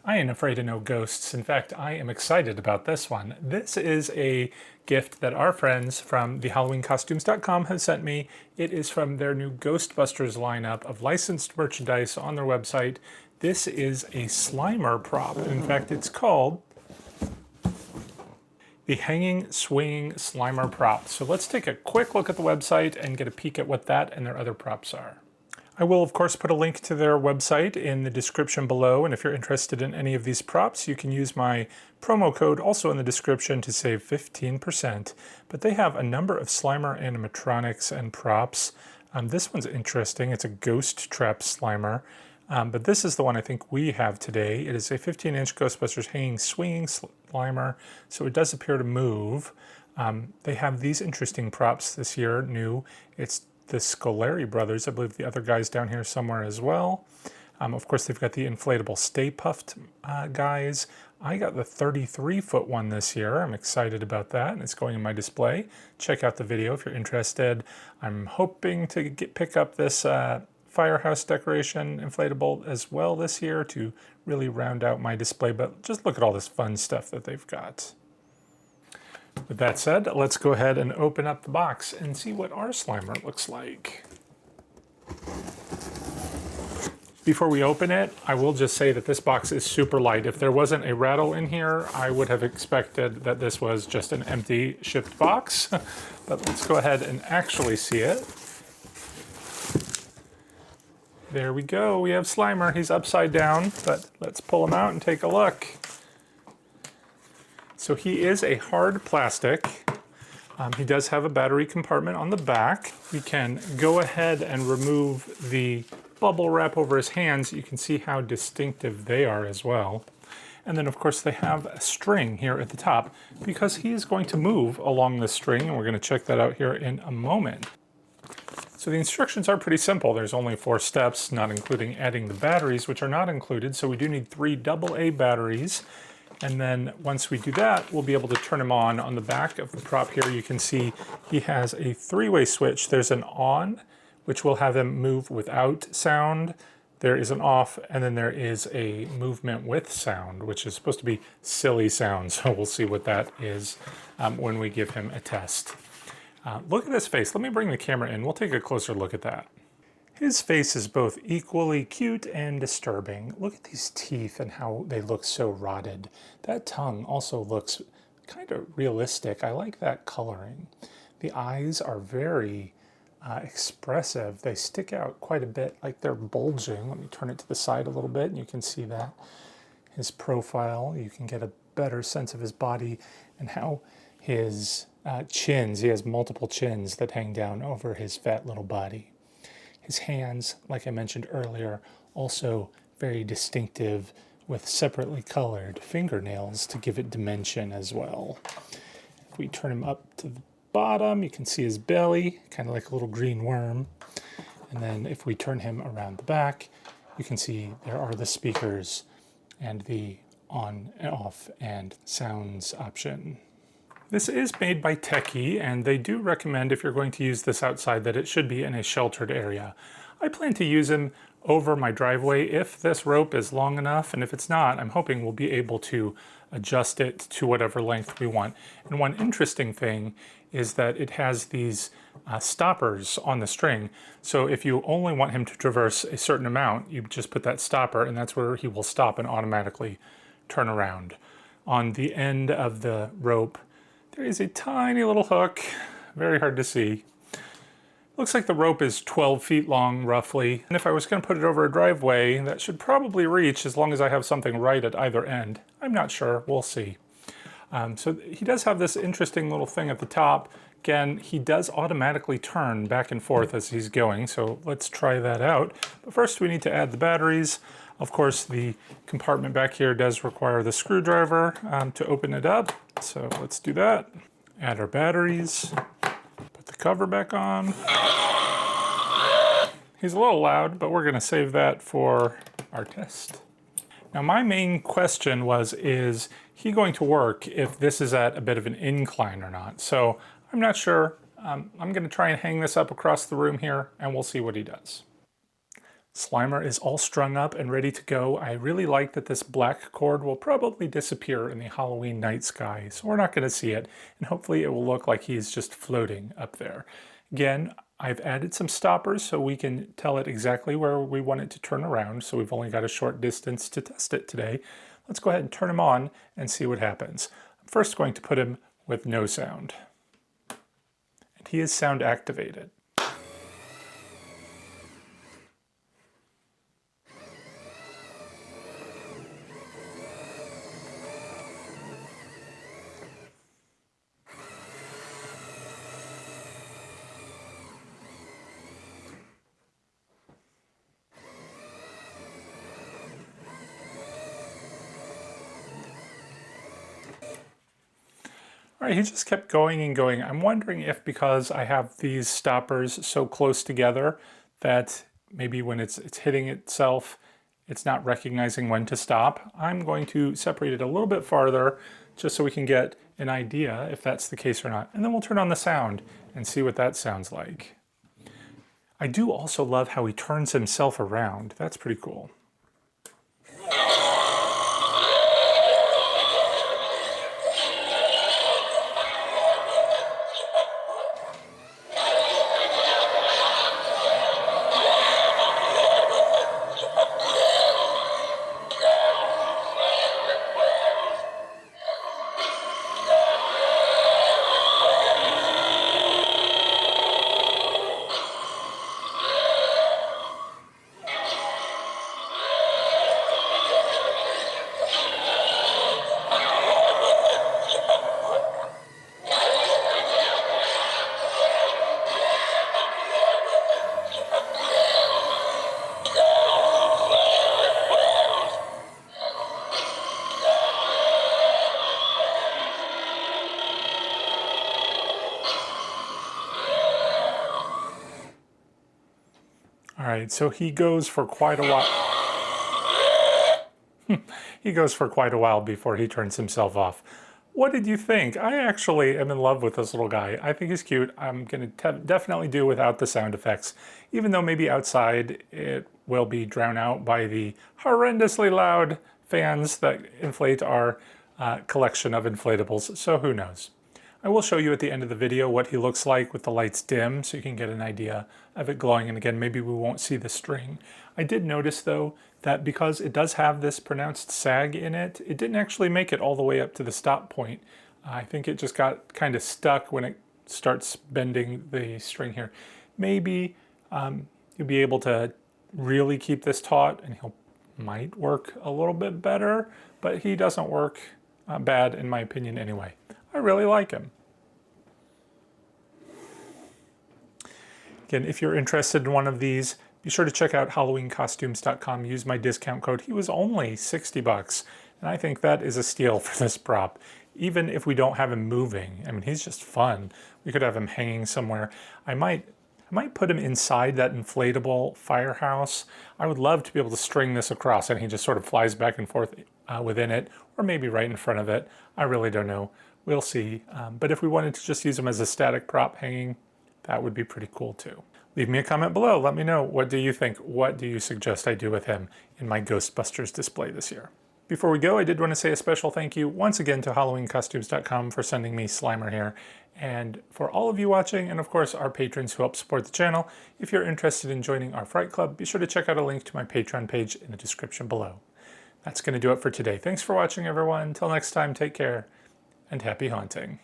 I ain't afraid of no ghosts. In fact, I am excited about this one. This is a gift that our friends from thehalloweencostumes.com have sent me. It is from their new Ghostbusters lineup of licensed merchandise on their website. This is a Slimer prop. In fact, it's called the Hanging Swinging Slimer Prop. So let's take a quick look at the website and get a peek at what that and their other props are. I will, of course, put a link to their website in the description below, and if you're interested in any of these props, you can use my promo code also in the description to save 15%. But they have a number of Slimer animatronics and props. This one's interesting. It's a ghost trap Slimer, but this is the one I think we have today. It is a 15-inch Ghostbusters Hanging Swinging Slimer, so it does appear to move. They have these interesting props this year, new. It's the Luzarely brothers. I believe the other guy's down here somewhere as well. Of course, they've got the inflatable Stay Puffed guys. I got the 33-foot one this year. I'm excited about that, and it's going in my display. Check out the video if you're interested. I'm hoping to pick up this firehouse decoration inflatable as well this year to really round out my display, but just look at all this fun stuff that they've got. With that said, let's go ahead and open up the box and see what our Slimer looks like. Before we open it, I will just say that this box is super light. If there wasn't a rattle in here, I would have expected that this was just an empty shipped box. But let's go ahead and actually see it. There we go, we have Slimer. He's upside down, but let's pull him out and take a look. So he is a hard plastic. He does have a battery compartment on the back. We can go ahead and remove the bubble wrap over his hands. You can see how distinctive they are as well. And then of course they have a string here at the top because he is going to move along the string, and we're going to check that out here in a moment. So the instructions are pretty simple. There's only 4 steps, not including adding the batteries, which are not included. So we do need 3 AA batteries. And then once we do that, we'll be able to turn him on. On the back of the prop here, you can see he has a 3-way switch. There's an on, which will have him move without sound. There is an off, and then there is a movement with sound, which is supposed to be silly sound. So we'll see what that is when we give him a test. Look at his face. Let me bring the camera in. We'll take a closer look at that. His face is both equally cute and disturbing. Look at these teeth and how they look so rotted. That tongue also looks kind of realistic. I like that coloring. The eyes are very expressive. They stick out quite a bit, like they're bulging. Let me turn it to the side a little bit and you can see that. His profile, you can get a better sense of his body and how his chins, he has multiple chins that hang down over his fat little body. His hands, like I mentioned earlier, also very distinctive with separately colored fingernails to give it dimension as well. If we turn him up to the bottom, you can see his belly, kind of like a little green worm. And then if we turn him around the back, you can see there are the speakers and the on and off and sounds option. This is made by Techie, and they do recommend if you're going to use this outside that it should be in a sheltered area. I plan to use him over my driveway if this rope is long enough, and if it's not, I'm hoping we'll be able to adjust it to whatever length we want. And one interesting thing is that it has these stoppers on the string, so if you only want him to traverse a certain amount, you just put that stopper, and that's where he will stop and automatically turn around. On the end of the rope, there is a tiny little hook, very hard to see. Looks like the rope is 12 feet long, roughly. And if I was going to put it over a driveway, that should probably reach as long as I have something right at either end. I'm not sure, we'll see. So he does have this interesting little thing at the top. Again, he does automatically turn back and forth as he's going, so let's try that out. But first we need to add the batteries. Of course, the compartment back here does require the screwdriver to open it up. So let's do that. Add our batteries. Put the cover back on. He's a little loud, but we're going to save that for our test. Now my main question was, is he going to work if this is at a bit of an incline or not? So I'm not sure. I'm going to try and hang this up across the room here, and we'll see what he does. Slimer is all strung up and ready to go. I really like that this black cord will probably disappear in the Halloween night sky, so we're not going to see it, and hopefully it will look like he's just floating up there. Again, I've added some stoppers so we can tell it exactly where we want it to turn around, so we've only got a short distance to test it today. Let's go ahead and turn him on and see what happens. I'm first going to put him with no sound. And he is sound activated. All right, he just kept going and going. I'm wondering if because I have these stoppers so close together that maybe when it's hitting itself, it's not recognizing when to stop. I'm going to separate it a little bit farther just so we can get an idea if that's the case or not. And then we'll turn on the sound and see what that sounds like. I do also love how he turns himself around. That's pretty cool. All right, so he goes for quite a while. He goes for quite a while before he turns himself off. What did you think? I actually am in love with this little guy. I think he's cute. I'm going to definitely do without the sound effects, even though maybe outside it will be drowned out by the horrendously loud fans that inflate our collection of inflatables, so who knows. I will show you at the end of the video what he looks like with the lights dim so you can get an idea of it glowing, and again maybe we won't see the string. I did notice though that because it does have this pronounced sag in it, it didn't actually make it all the way up to the stop point. I think it just got kind of stuck when it starts bending the string here. Maybe you'll be able to really keep this taut and he'll might work a little bit better, but he doesn't work bad in my opinion anyway. I really like him. Again, if you're interested in one of these, be sure to check out HalloweenCostumes.com. Use my discount code. He was only 60 bucks, and I think that is a steal for this prop. Even if we don't have him moving, I mean, he's just fun. We could have him hanging somewhere. I might put him inside that inflatable firehouse. I would love to be able to string this across and he just sort of flies back and forth within it, or maybe right in front of it. I really don't know. We'll see. But if we wanted to just use him as a static prop hanging, that would be pretty cool too. Leave me a comment below. Let me know, what do you think? What do you suggest I do with him in my Ghostbusters display this year? Before we go, I did want to say a special thank you once again to HalloweenCostumes.com for sending me Slimer here. And for all of you watching, and of course our patrons who help support the channel, if you're interested in joining our Fright Club, be sure to check out a link to my Patreon page in the description below. That's going to do it for today. Thanks for watching, everyone. Until next time, take care, and happy haunting.